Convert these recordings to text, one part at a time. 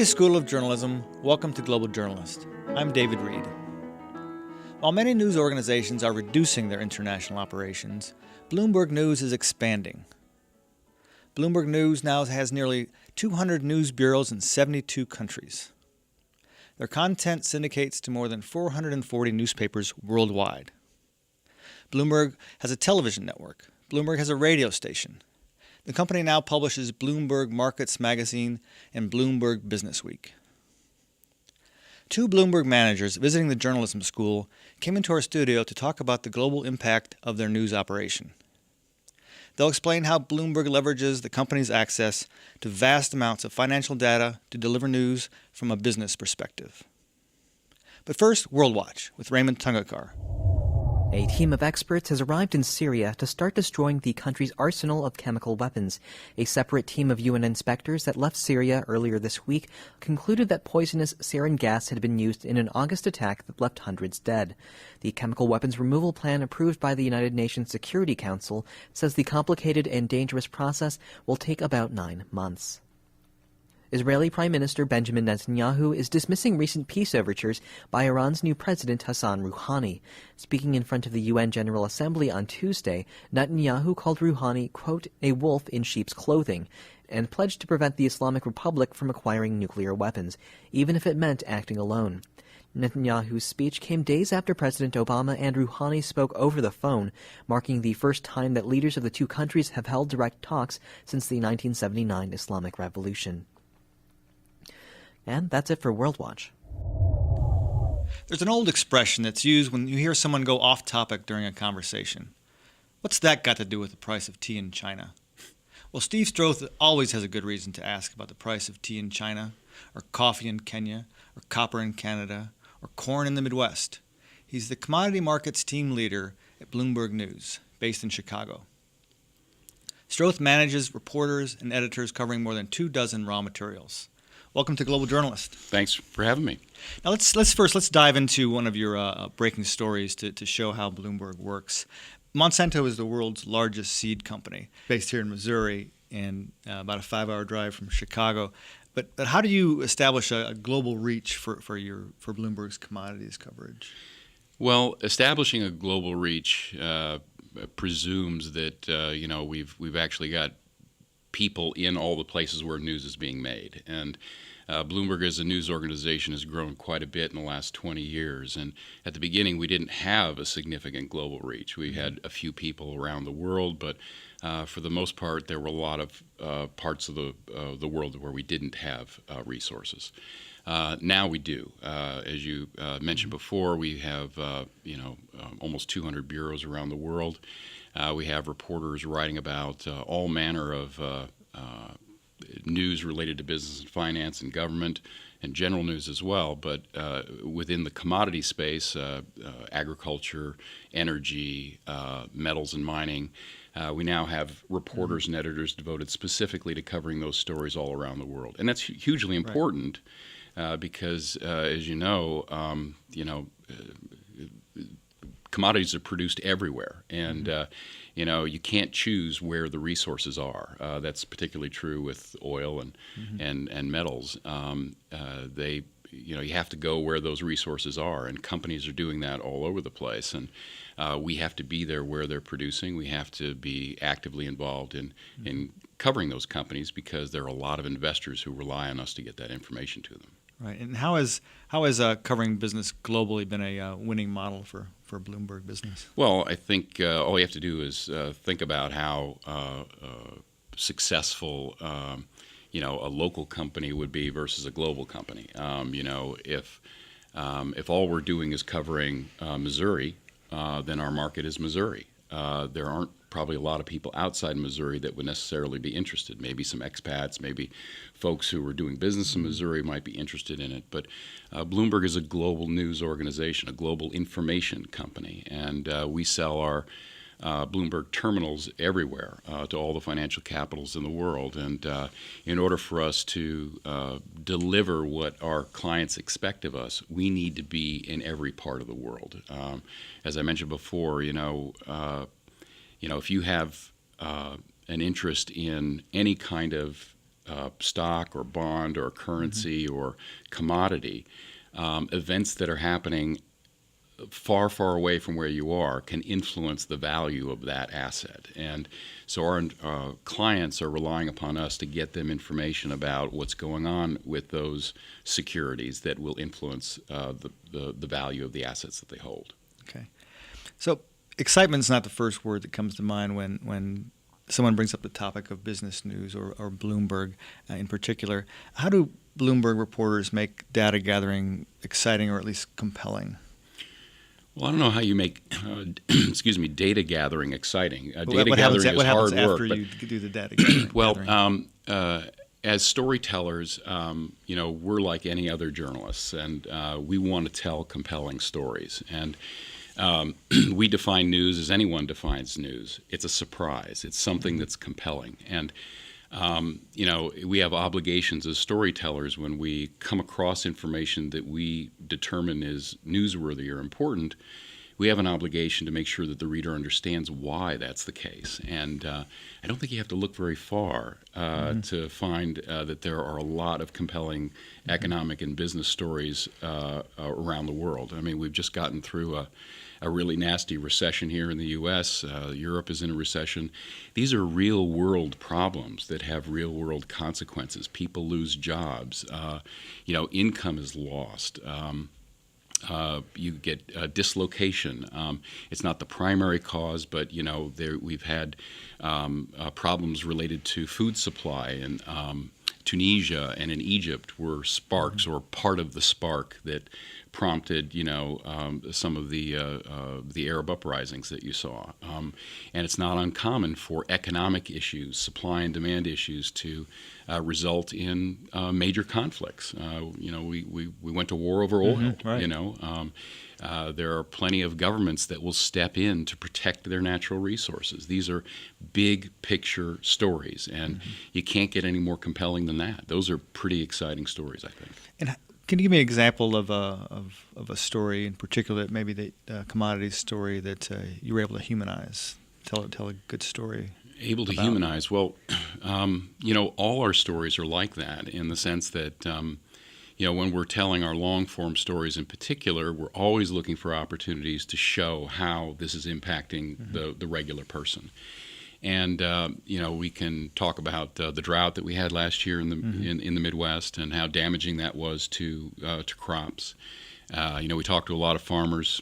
Columbia School of Journalism, welcome to Global Journalist. I'm David Reed. While many news organizations are reducing their international operations, Bloomberg News is expanding. Bloomberg News now has nearly 200 news bureaus in 72 countries. Their content syndicates to more than 440 newspapers worldwide. Bloomberg has a television network. Bloomberg has a radio station. The company now publishes Bloomberg Markets Magazine and Bloomberg Business Week. Two Bloomberg managers visiting the journalism school came into our studio to talk about the global impact of their news operation. They'll explain how Bloomberg leverages the company's access to vast amounts of financial data to deliver news from a business perspective. But first, World Watch with Raymond Tungakar. A team of experts has arrived in Syria to start destroying the country's arsenal of chemical weapons. A separate team of UN inspectors that left Syria earlier this week concluded that poisonous sarin gas had been used in an August attack that left hundreds dead. The chemical weapons removal plan approved by the United Nations Security Council says the complicated and dangerous process will take about 9 months. Israeli Prime Minister Benjamin Netanyahu is dismissing recent peace overtures by Iran's new president Hassan Rouhani. Speaking in front of the UN General Assembly on Tuesday, Netanyahu called Rouhani, quote, a wolf in sheep's clothing, and pledged to prevent the Islamic Republic from acquiring nuclear weapons, even if it meant acting alone. Netanyahu's speech came days after President Obama and Rouhani spoke over the phone, marking the first time that leaders of the two countries have held direct talks since the 1979 Islamic Revolution. And that's it for World Watch. There's an old expression that's used when you hear someone go off topic during a conversation. What's that got to do with the price of tea in China? Well, Steve Stroth always has a good reason to ask about the price of tea in China, or coffee in Kenya, or copper in Canada, or corn in the Midwest. He's the commodity markets team leader at Bloomberg News, based in Chicago. Stroth manages reporters and editors covering more than 24 raw materials. Welcome to Global Journalist. Thanks for having me. Now let's dive into one of your breaking stories to show how Bloomberg works. Monsanto is the world's largest seed company, based here in Missouri, and about a 5-hour drive from Chicago. But how do you establish a global reach for Bloomberg's commodities coverage? Well, establishing a global reach presumes that we've actually got people in all the places where news is being made. And Bloomberg as a news organization has grown quite a bit in the last 20 years. And at the beginning, we didn't have a significant global reach. We had a few people around the world, but for the most part, there were a lot of parts of the world where we didn't have resources. Now we do. As you mentioned before, we have almost 200 bureaus around the world. We have reporters writing about all manner of news related to business and finance and government and general news as well. But within the commodity space, agriculture, energy, metals and mining, we now have reporters and editors devoted specifically to covering those stories all around the world. And that's hugely important because, as you know, commodities are produced everywhere, and you can't choose where the resources are. That's particularly true with oil and metals. You have to go where those resources are, and companies are doing that all over the place. And we have to be there where they're producing. We have to be actively involved in covering those companies because there are a lot of investors who rely on us to get that information to them. Right. And how has covering business globally been a winning model for Bloomberg Business? Well, I think all you have to do is think about how successful a local company would be versus a global company. If all we're doing is covering Missouri, then our market is Missouri. There aren't probably a lot of people outside Missouri that would necessarily be interested. Maybe some expats, maybe folks who are doing business in Missouri might be interested in it. But Bloomberg is a global news organization, a global information company, and we sell our Bloomberg terminals everywhere to all the financial capitals in the world. And in order for us to deliver what our clients expect of us, we need to be in every part of the world. As I mentioned before, if you have an interest in any kind of stock or bond or currency or commodity, events that are happening far, far away from where you are can influence the value of that asset. And so our clients are relying upon us to get them information about what's going on with those securities that will influence the value of the assets that they hold. Okay. So excitement's not the first word that comes to mind when someone brings up the topic of business news or Bloomberg in particular. How do Bloomberg reporters make data gathering exciting or at least compelling? Well, I don't know how you make, data gathering exciting. Data What gathering happens is hard after work. you do the data gathering? Well, as storytellers, we're like any other journalists, and we want to tell compelling stories. And we define news as anyone defines news. It's a surprise. It's something that's compelling. And we have obligations as storytellers when we come across information that we determine is newsworthy or important. We have an obligation to make sure that the reader understands why that's the case. And I don't think you have to look very far to find that there are a lot of compelling economic and business stories around the world. I mean, we've just gotten through a really nasty recession here in the U.S. Europe is in a recession. These are real-world problems that have real-world consequences. People lose jobs. Income is lost. You get dislocation. It's not the primary cause, but we've had problems related to food supply, and Tunisia and in Egypt were sparks or part of the spark that prompted some of the Arab uprisings that you saw. And it's not uncommon for economic issues, supply and demand issues, to result in major conflicts. We went to war over oil. Right. There are plenty of governments that will step in to protect their natural resources. These are big picture stories, and you can't get any more compelling than that. Those are pretty exciting stories, I think. And can you give me an example of a story in particular, maybe the commodities story that you were able to humanize? Tell a good story. Able to humanize? Well, all our stories are like that in the sense that when we're telling our long-form stories in particular, we're always looking for opportunities to show how this is impacting the regular person. And we can talk about the drought that we had last year in the Midwest and how damaging that was to crops. We talked to a lot of farmers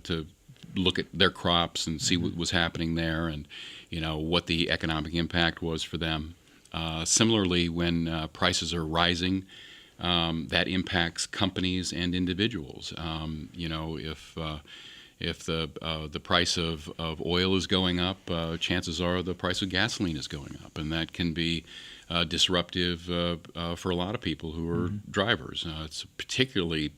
to look at their crops and see what was happening there, and what the economic impact was for them. Similarly, when prices are rising, that impacts companies and individuals. If the price of oil is going up, chances are the price of gasoline is going up, and that can be disruptive for a lot of people who are drivers. It's particularly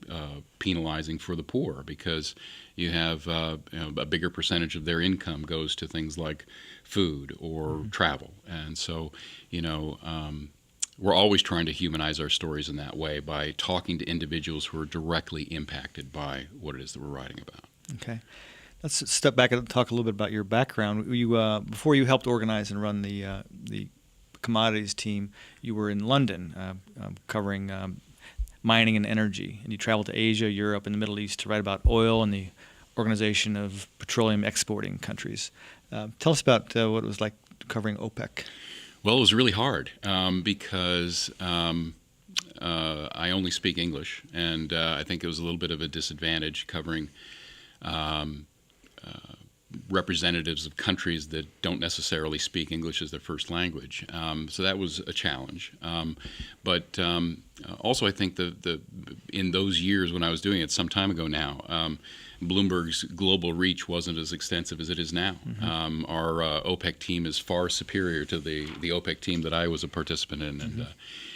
penalizing for the poor because you have a bigger percentage of their income goes to things like food or travel, and so we're always trying to humanize our stories in that way by talking to individuals who are directly impacted by what it is that we're writing about. Okay. Let's step back and talk a little bit about your background. You before you helped organize and run the commodities team, you were in London covering mining and energy, and you traveled to Asia, Europe, and the Middle East to write about oil and the Organization of Petroleum Exporting Countries. Tell us about what it was like covering OPEC. Well, it was really hard because I only speak English, and I think it was a little bit of a disadvantage covering representatives of countries that don't necessarily speak English as their first language. So that was a challenge. But also I think in those years when I was doing it, some time ago now, Bloomberg's global reach wasn't as extensive as it is now. Our OPEC team is far superior to the OPEC team that I was a participant in, and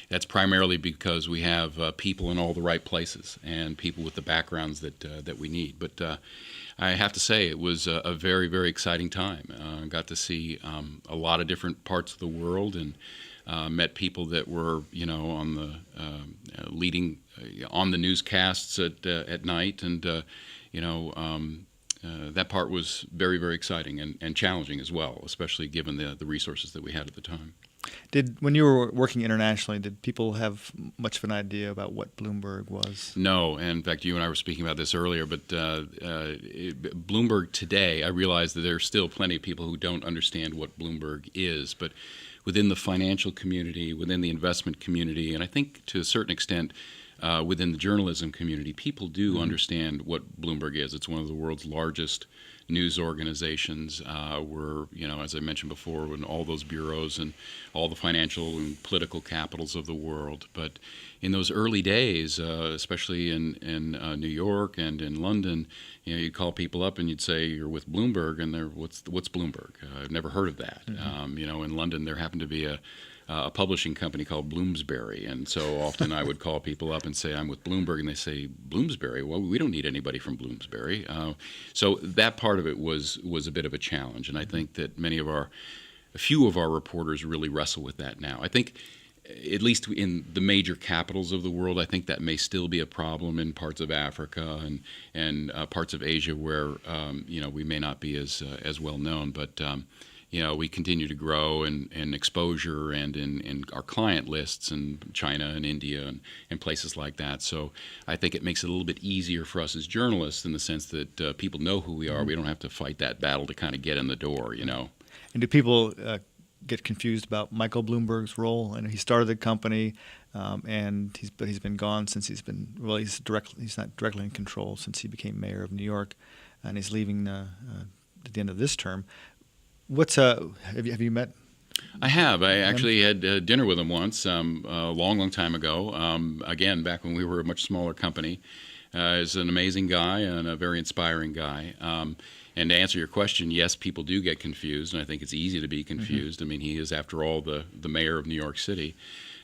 that's primarily because we have people in all the right places and people with the backgrounds that we need. But I have to say it was a very, very exciting time. I got to see a lot of different parts of the world and met people that were, on the leading on the newscasts at night, and that part was very, very exciting and challenging as well, especially given the resources that we had at the time. When you were working internationally, did people have much of an idea about what Bloomberg was? No, and in fact, you and I were speaking about this earlier, but Bloomberg today, I realize that there are still plenty of people who don't understand what Bloomberg is, but within the financial community, within the investment community, and I think to a certain extent within the journalism community, people do understand what Bloomberg is. It's one of the world's largest news organizations. We're, as I mentioned before, in all those bureaus and all the financial and political capitals of the world. But in those early days, especially in New York and in London, you'd call people up and you'd say you're with Bloomberg, and they're what's Bloomberg? I've never heard of that. In London there happened to be a publishing company called Bloomsbury, and so often I would call people up and say I'm with Bloomberg, and they say Bloomsbury. Well, we don't need anybody from Bloomsbury. So that part of it was a bit of a challenge, and I think that a few of our reporters really wrestle with that now. I think, at least in the major capitals of the world, I think that may still be a problem in parts of Africa and parts of Asia where we may not be as well known, but. We continue to grow in exposure and in our client lists in China and India and places like that. So I think it makes it a little bit easier for us as journalists in the sense that people know who we are. We don't have to fight that battle to kind of get in the door, And do people get confused about Michael Bloomberg's role? And he started the company, and he's been gone since he's not directly in control since he became mayor of New York, and he's leaving at the end of this term. Have you met? I have. I actually had dinner with him once, a long time ago. Again, back when we were a much smaller company. He's an amazing guy and a very inspiring guy. And to answer your question, yes, people do get confused, and I think it's easy to be confused. I mean, he is, after all, the mayor of New York City.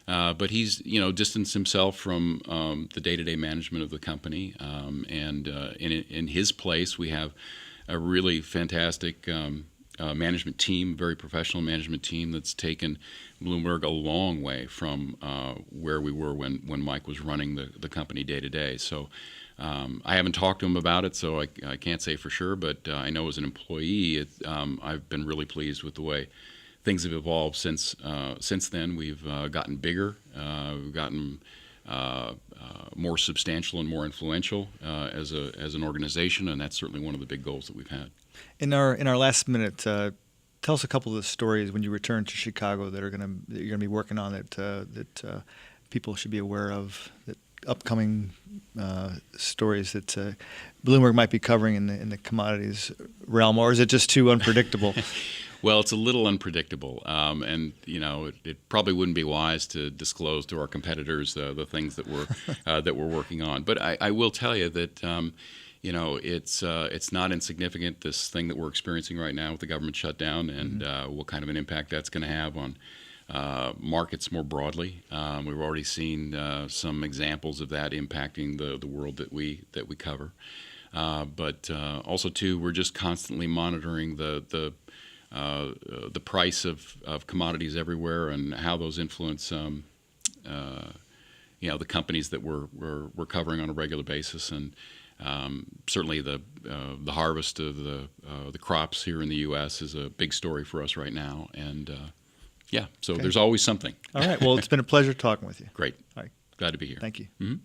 But he's, distanced himself from the day-to-day management of the company. And in his place, we have a really fantastic management team, very professional management team that's taken Bloomberg a long way from where we were when Mike was running the company day to day. So I haven't talked to him about it, so I can't say for sure, but I know as an employee, I've been really pleased with the way things have evolved since then. We've gotten bigger, we've gotten more substantial and more influential as an organization, and that's certainly one of the big goals that we've had. In our last minute, tell us a couple of the stories when you return to Chicago that you're going to be working on that people should be aware of. That upcoming stories that Bloomberg might be covering in the commodities realm, or is it just too unpredictable? Well, it's a little unpredictable, and it probably wouldn't be wise to disclose to our competitors the things that we're working on. But I will tell you that it's not insignificant, this thing that we're experiencing right now with the government shutdown, and what kind of an impact that's going to have on markets more broadly. We've already seen some examples of that impacting the world that we cover. But also too, we're just constantly monitoring the price of commodities everywhere and how those influence the companies that we're covering on a regular basis, and certainly the harvest of the crops here in the U.S. is a big story for us right now, and so There's always something. All right. Well, it's been a pleasure talking with you. Great. All right. Glad to be here. Thank you. Mm-hmm.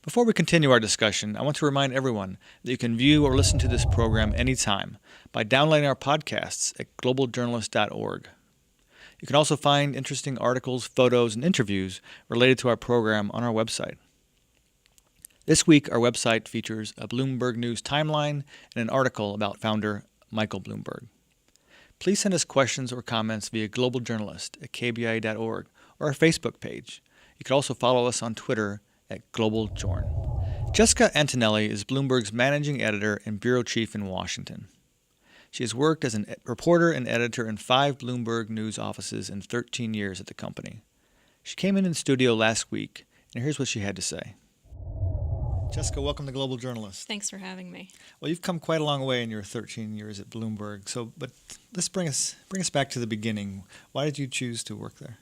Before we continue our discussion, I want to remind everyone that you can view or listen to this program anytime by downloading our podcasts at globaljournalist.org. You can also find interesting articles, photos, and interviews related to our program on our website. This week, our website features a Bloomberg News timeline and an article about founder Michael Bloomberg. Please send us questions or comments via globaljournalist@kbia.org or our Facebook page. You can also follow us on Twitter at globaljorn. Cesca Antonelli is Bloomberg's managing editor and bureau chief in Washington. She has worked as a reporter and editor in 5 Bloomberg News offices in 13 years at the company. She came in the studio last week, and here's what she had to say. Cesca, welcome to Global Journalist. Thanks for having me. Well, you've come quite a long way in your 13 years at Bloomberg. But let's bring us back to the beginning. Why did you choose to work there?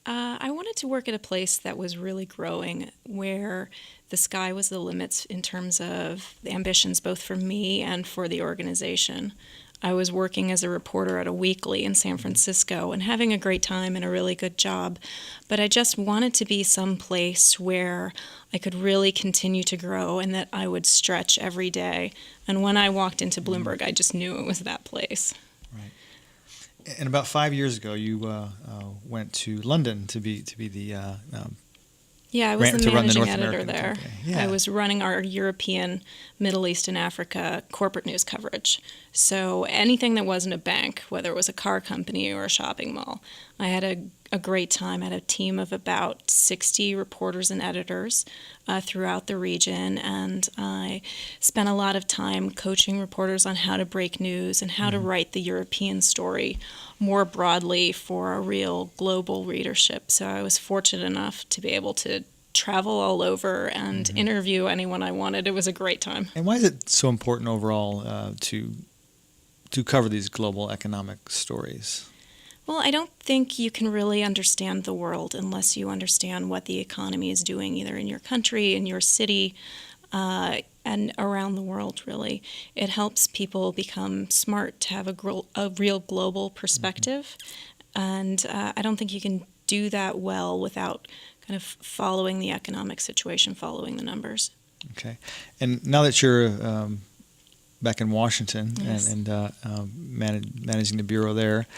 I wanted to work at a place that was really growing, where the sky was the limits in terms of the ambitions both for me and for the organization. I was working as a reporter at a weekly in San Francisco and having a great time and a really good job. But I just wanted to be someplace where I could really continue to grow and that I would stretch every day. And when I walked into Bloomberg, I just knew it was that place. Right. And about 5 years ago, you went to London to be the Yeah, I was the to run the managing North editor American there. company. Yeah. I was running our European, Middle East, and Africa corporate news coverage. So anything that wasn't a bank, whether it was a car company or a shopping mall, I had a great time. I had a team of about 60 reporters and editors throughout the region, and I spent a lot of time coaching reporters on how to break news and how to write the European story more broadly for a real global readership. So I was fortunate enough to be able to travel all over and interview anyone I wanted. It was a great time. And why is it so important overall to cover these global economic stories? Well, I don't think you can really understand the world unless you understand what the economy is doing, either in your country, in your city, and around the world, really. It helps people become smart to have a real global perspective. And I don't think you can do that well without kind of following the economic situation, following the numbers. Okay. And now that you're back in Washington Yes. and managing the bureau there,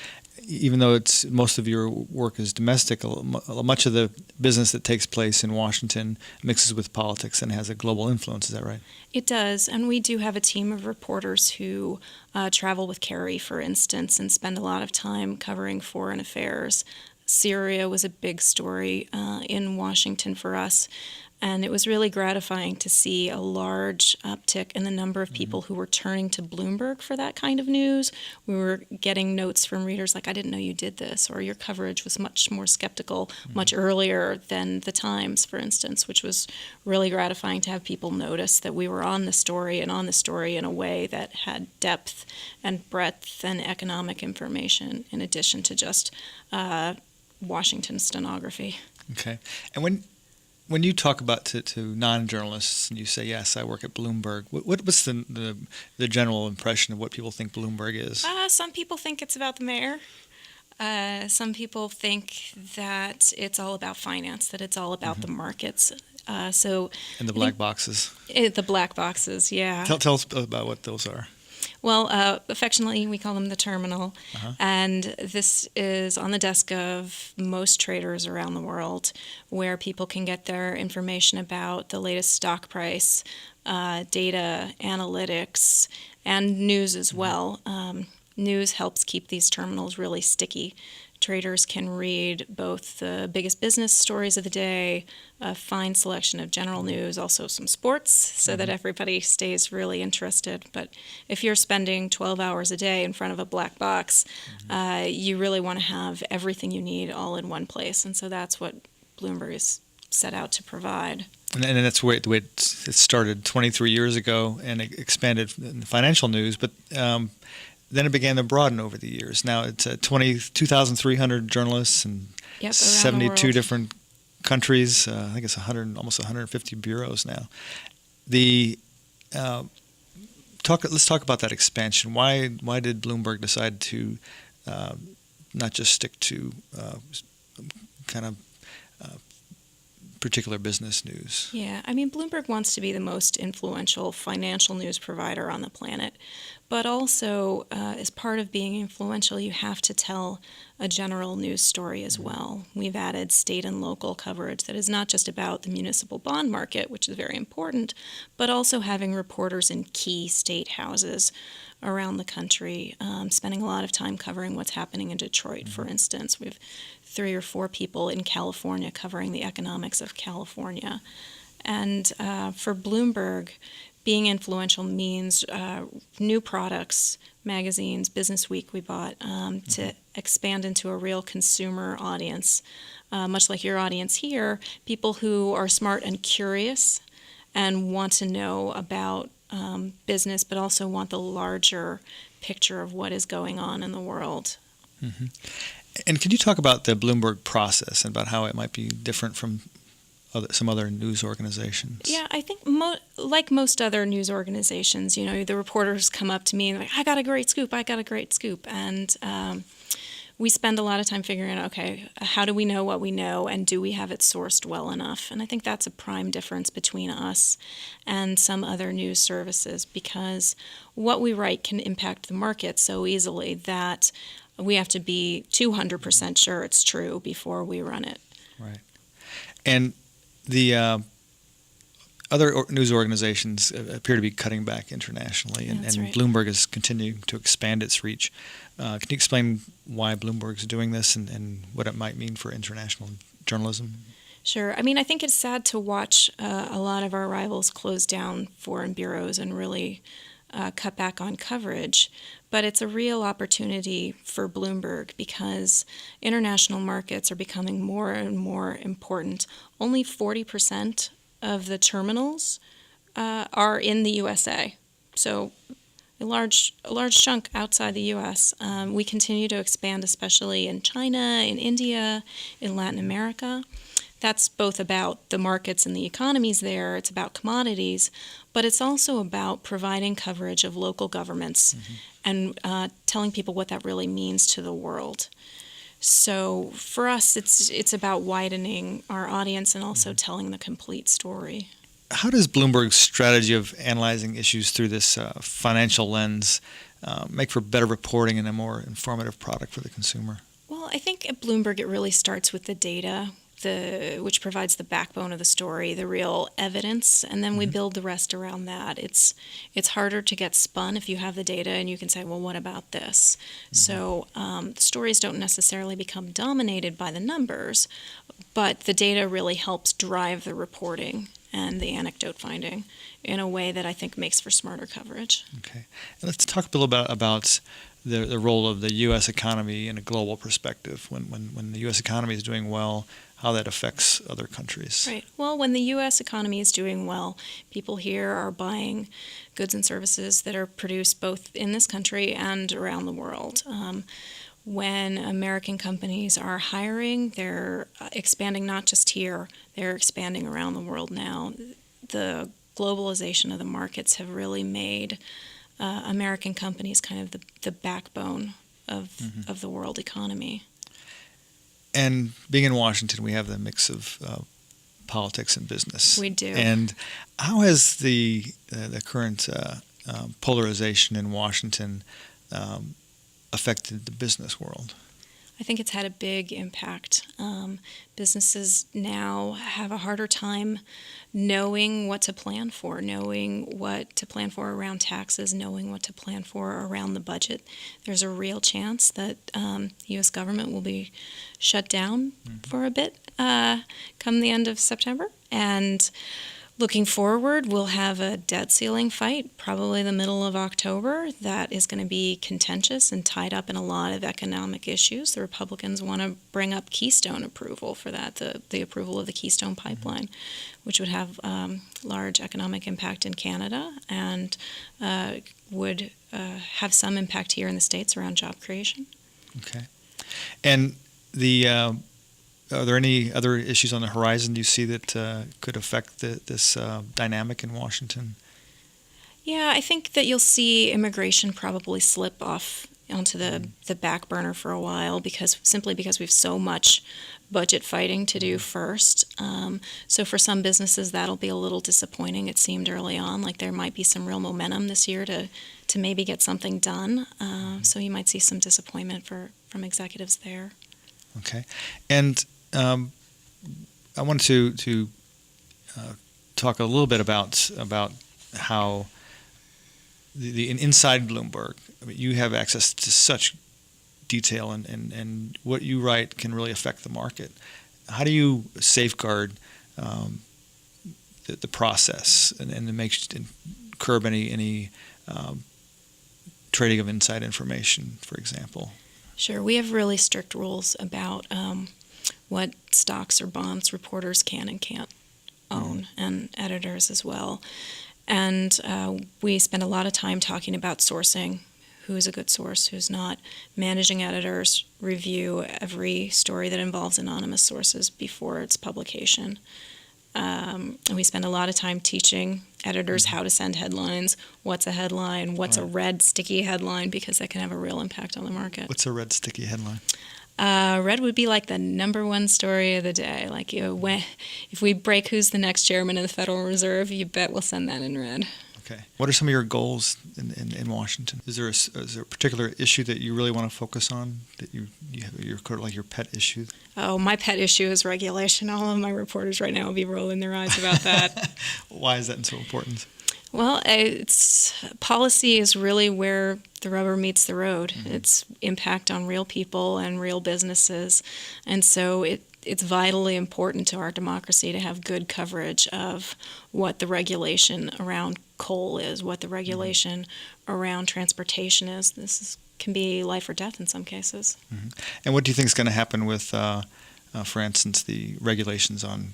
even though it's most of your work is domestic, much of the business that takes place in Washington mixes with politics and has a global influence. Is that right? It does, and we do have a team of reporters who travel with Kerry, for instance, and spend a lot of time covering foreign affairs. Syria was a big story in Washington for us, and it was really gratifying to see a large uptick in the number of people who were turning to Bloomberg for that kind of news. We were getting notes from readers like, I didn't know you did this, or your coverage was much more skeptical much earlier than the Times, for instance, which was really gratifying to have people notice that we were on the story in a way that had depth and breadth and economic information in addition to just Washington stenography. Okay. And when you talk about to non-journalists and you say, yes, I work at Bloomberg, what's the general impression of what people think Bloomberg is? Some people think it's about the mayor. Some people think that it's all about finance, that it's all about the markets. And the black boxes. The black boxes, yeah. Tell us about what those are. Well, affectionately, we call them the terminal, and this is on the desk of most traders around the world, where people can get their information about the latest stock price, data, analytics, and news as well. News helps keep these terminals really sticky. Traders can read both the biggest business stories of the day, a fine selection of general news, also some sports, so that everybody stays really interested. But if you're spending 12 hours a day in front of a black box, you really want to have everything you need all in one place. And so that's what Bloomberg is set out to provide. And that's the way it started 23 years ago, and it expanded in financial news. But then it began to broaden over the years. Now it's 2,300 journalists and 72 different countries. I think it's almost 150 bureaus now. Let's talk about that expansion. Why did Bloomberg decide to not just stick to kind of particular business news? Yeah, I mean, Bloomberg wants to be the most influential financial news provider on the planet, but also as part of being influential, you have to tell a general news story as well. We've added state and local coverage that is not just about the municipal bond market, which is very important, but also having reporters in key state houses around the country, spending a lot of time covering what's happening in Detroit, for instance. We have 3 or 4 people in California covering the economics of California. And for Bloomberg, being influential means new products, magazines, Business Week we bought, to expand into a real consumer audience, much like your audience here, people who are smart and curious and want to know about business, but also want the larger picture of what is going on in the world. And could you talk about the Bloomberg process and about how it might be different from some other news organizations? Yeah, I think like most other news organizations, the reporters come up to me and like, I got a great scoop, and we spend a lot of time figuring out, okay, how do we know what we know, and do we have it sourced well enough? And I think that's a prime difference between us and some other news services, because what we write can impact the market so easily that we have to be 200% sure it's true before we run it. Right. And the other news organizations appear to be cutting back internationally, and That's right. Bloomberg is continuing to expand its reach. Can you explain why Bloomberg is doing this and what it might mean for international journalism? Sure. I mean, I think it's sad to watch a lot of our rivals close down foreign bureaus and really cut back on coverage. But it's a real opportunity for Bloomberg because international markets are becoming more and more important. Only 40% of the terminals are in the USA. So a large chunk outside the U.S. We continue to expand, especially in China, in India, in Latin America. That's both about the markets and the economies there. It's about commodities, but it's also about providing coverage of local governments and telling people what that really means to the world. So for us, it's about widening our audience and also telling the complete story. How does Bloomberg's strategy of analyzing issues through this financial lens make for better reporting and a more informative product for the consumer? Well, I think at Bloomberg it really starts with the data, which provides the backbone of the story, the real evidence, and then we build the rest around that. It's harder to get spun if you have the data and you can say, well, what about this? So stories don't necessarily become dominated by the numbers, but the data really helps drive the reporting and the anecdote finding in a way that I think makes for smarter coverage. Okay. And let's talk a little bit about the role of the U.S. economy in a global perspective. When the U.S. economy is doing well, how that affects other countries. Right. Well, when the U.S. economy is doing well, people here are buying goods and services that are produced both in this country and around the world. When American companies are hiring, they're expanding not just here, they're expanding around the world now. The globalization of the markets have really made American companies kind of the backbone of the world economy. And being in Washington, we have the mix of politics and business. We do. And how has the current polarization in Washington affected the business world? I think it's had a big impact. Businesses now have a harder time knowing what to plan for, around taxes, knowing what to plan for around the budget. There's a real chance that the U.S. government will be shut down for a bit come the end of September. And looking forward, we'll have a debt ceiling fight, probably the middle of October, that is going to be contentious and tied up in a lot of economic issues. The Republicans want to bring up Keystone approval for that, the approval of the Keystone pipeline, which would have large economic impact in Canada and would have some impact here in the States around job creation. Okay. And are there any other issues on the horizon you see that could affect this dynamic in Washington? Yeah, I think that you'll see immigration probably slip off onto the back burner for a while because we have so much budget fighting to do first. So for some businesses, that'll be a little disappointing. It seemed early on like there might be some real momentum this year to maybe get something done. So you might see some disappointment from executives there. Okay. And I wanted to talk a little bit about how the inside Bloomberg. I mean, you have access to such detail, and what you write can really affect the market. How do you safeguard the process and to curb any trading of inside information, for example? Sure. We have really strict rules about what stocks or bonds reporters can and can't own, and editors as well. And we spend a lot of time talking about sourcing, who's a good source, who's not. Managing editors review every story that involves anonymous sources before its publication. And we spend a lot of time teaching editors how to send headlines, what's a headline, what's a red sticky headline, because that can have a real impact on the market. What's a red sticky headline? Red would be like the number one story of the day. Like, if we break who's the next chairman of the Federal Reserve, you bet we'll send that in red. Okay. What are some of your goals in Washington? Is there a particular issue that you really want to focus on, that you have your pet issue? Oh, my pet issue is regulation. All of my reporters right now will be rolling their eyes about that. Why is that so important? Well, policy is really where the rubber meets the road. Mm-hmm. It's impact on real people and real businesses. And so it's vitally important to our democracy to have good coverage of what the regulation around coal is, what the regulation around transportation is. Can be life or death in some cases. Mm-hmm. And what do you think is going to happen with, for instance, the regulations on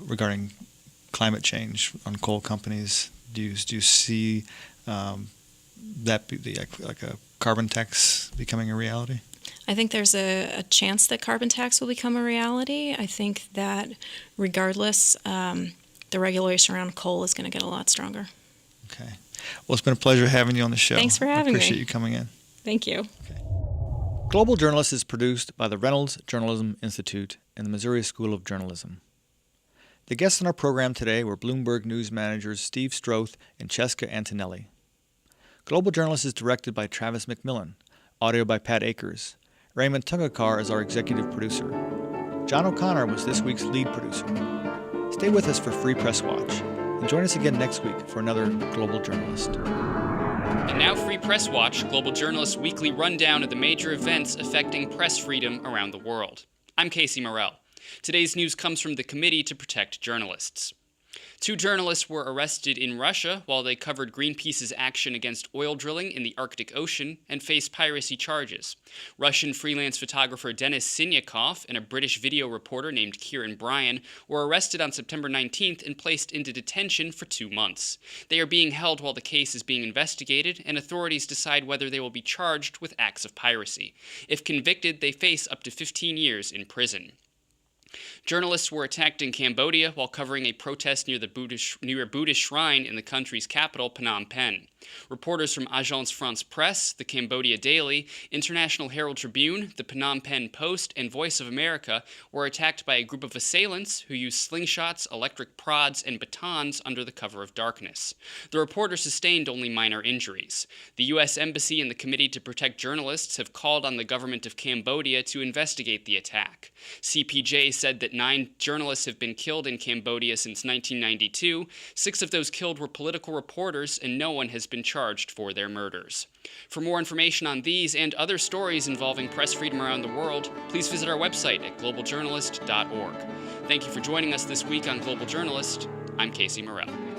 regarding climate change on coal companies? Do you see that be like a carbon tax becoming a reality? I think there's a chance that carbon tax will become a reality. I think that regardless, the regulation around coal is going to get a lot stronger. Okay. Well, it's been a pleasure having you on the show. Thanks for having me. I appreciate you coming in. Thank you. Okay. Global Journalist is produced by the Reynolds Journalism Institute and the Missouri School of Journalism. The guests on our program today were Bloomberg News managers Steve Stroth and Cesca Antonelli. Global Journalist is directed by Travis McMillan, audio by Pat Akers. Raymond Tungakar is our executive producer. John O'Connor was this week's lead producer. Stay with us for Free Press Watch, and join us again next week for another Global Journalist. And now Free Press Watch, Global Journalist's weekly rundown of the major events affecting press freedom around the world. I'm Casey Morell. Today's news comes from the Committee to Protect Journalists. 2 journalists were arrested in Russia while they covered Greenpeace's action against oil drilling in the Arctic Ocean and face piracy charges. Russian freelance photographer Denis Sinyakov and a British video reporter named Kieran Bryan were arrested on September 19th and placed into detention for 2 months. They are being held while the case is being investigated, and authorities decide whether they will be charged with acts of piracy. If convicted, they face up to 15 years in prison. Journalists were attacked in Cambodia while covering a protest near a Buddhist shrine in the country's capital, Phnom Penh. Reporters from Agence France Presse, the Cambodia Daily, International Herald Tribune, the Phnom Penh Post, and Voice of America were attacked by a group of assailants who used slingshots, electric prods, and batons under the cover of darkness. The reporters sustained only minor injuries. The U.S. Embassy and the Committee to Protect Journalists have called on the government of Cambodia to investigate the attack. CPJ said that 9 journalists have been killed in Cambodia since 1992. 6 of those killed were political reporters, and no one has been charged for their murders. For more information on these and other stories involving press freedom around the world, please visit our website at globaljournalist.org. Thank you for joining us this week on Global Journalist. I'm Casey Morell.